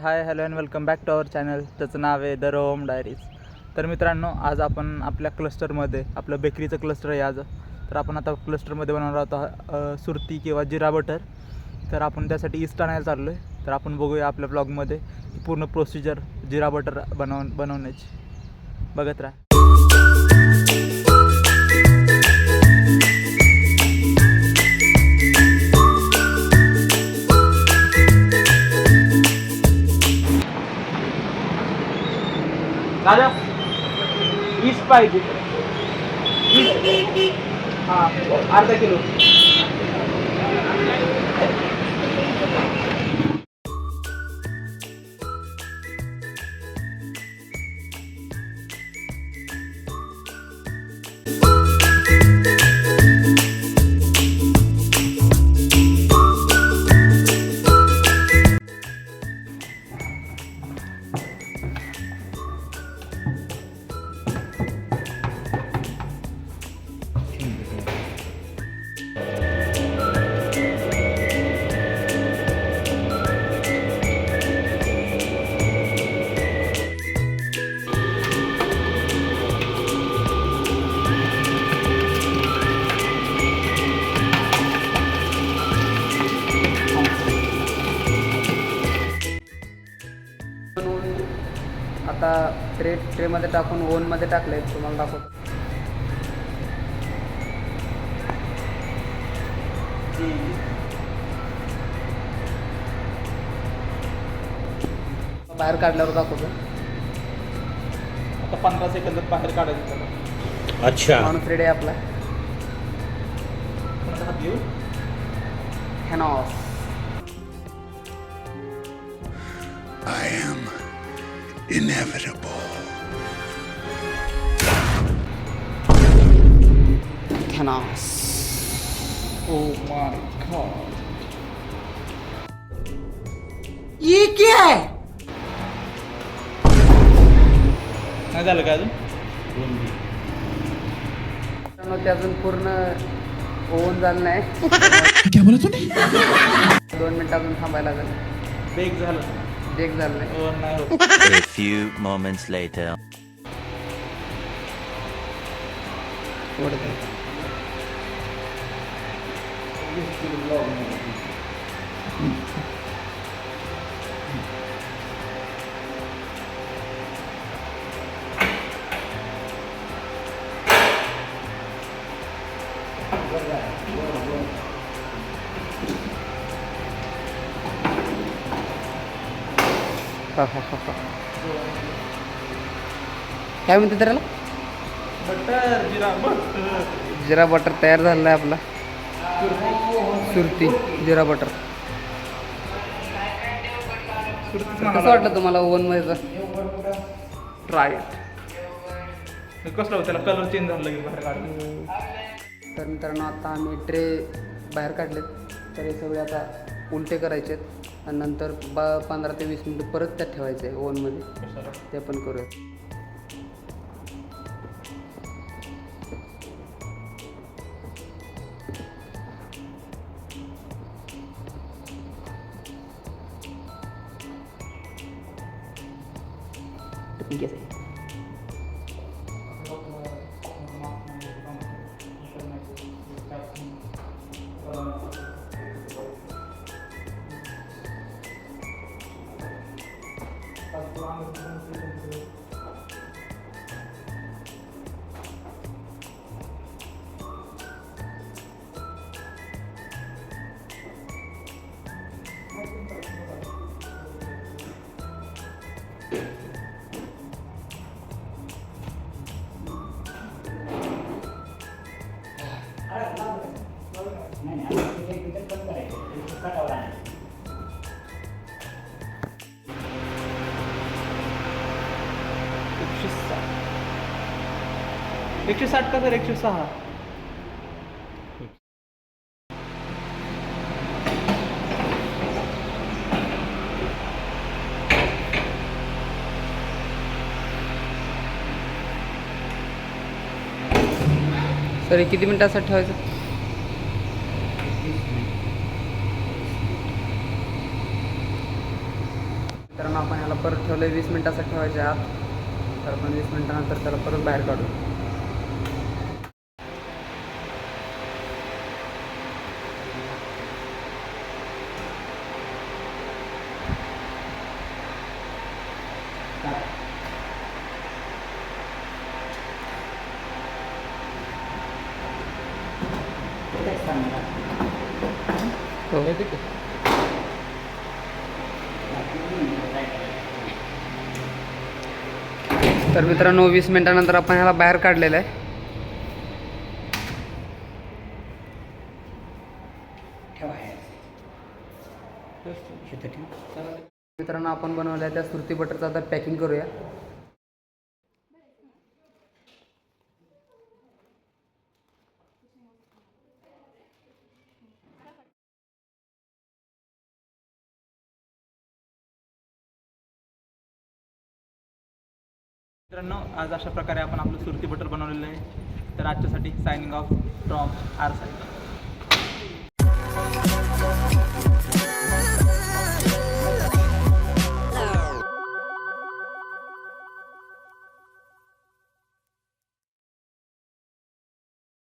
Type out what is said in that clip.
High hello and welcome back to our channel. त्याचं नाव आहे द रोम डायरीज. तर मित्रांनो, आज आपण आपल्या क्लस्टरमध्ये आपलं बेकरीचं क्लस्टर आहे आज. तर आपण आता क्लस्टरमध्ये बनवणार आहोत सुरती किंवा जिरा बटर. तर आपण त्यासाठी इस्ट आणायला चाललो आहे. तर आपण बघूया आपल्या ब्लॉगमध्ये पूर्ण प्रोसिजर जिरा बटर बनवण्याची. बघत राहा. दादा ईस्ट पाहिजे. हां, अर्धा किलो. आता ट्रेमध्ये टाकून ओव्हनमध्ये टाकले. तुम्हाला दाखवतो. बाहेर काढल्यावर दाखवतो. आता 15 सेकंदात बाहेर काढायचं त्याला. अच्छा, माणूस रेडी आहे आपला. Thanos. I am inevitable. Thanos. Oh my god. ये क्या है? नाही झालं का अजून? ते अजून पूर्ण ओव्हन झालं नाही. क्या बोला तूने? 2 मिनिटं अजून थांबायला लागेल. बेक झालं. बेक झालं नाही. ओव्हन नाही होत. A few moments later. काय म्हणते त्याला? बटर जिरा बटर. जिरा बटर तयार झालेला आहे आपला. सुरती जिरा बटर. कसं वाटलं तुम्हाला ओव्हनमध्ये? ट्राय. कसलं होतं त्याला कलर चेंज झाला की बाहेर काढलं. तर मित्रांनो, आता आम्ही ट्रे बाहेर काढलेत. तर हे सगळे आता उलटे करायचे आहेत आणि नंतर 15 ते 20 मिनटं परत त्यात ठेवायचं आहे ओव्हनमध्ये. ते पण करूया. ठीक आहे. एकशे 60 का सर? 106. तर हे किती मिनिटासाठी ठेवायचं? मित्रांनो आपण याला परत ठेवलं 20 मिनटासाठी ठेवायचे आत. तर आपण 20 मिनटानंतर त्याला परत बाहेर काढू. हो. तर मित्रांनो 20 मिनटानंतर आपण ह्याला बाहेर काढलेलं आहे. मित्रांनो आपण बनवल्या त्या सुरती बटरचं आता पॅकिंग करूया. मित्रांनो आज अशा प्रकारे आपण आपलं सुरती बटर बनवलेलं आहे. तर आजच्यासाठी signing off from our side.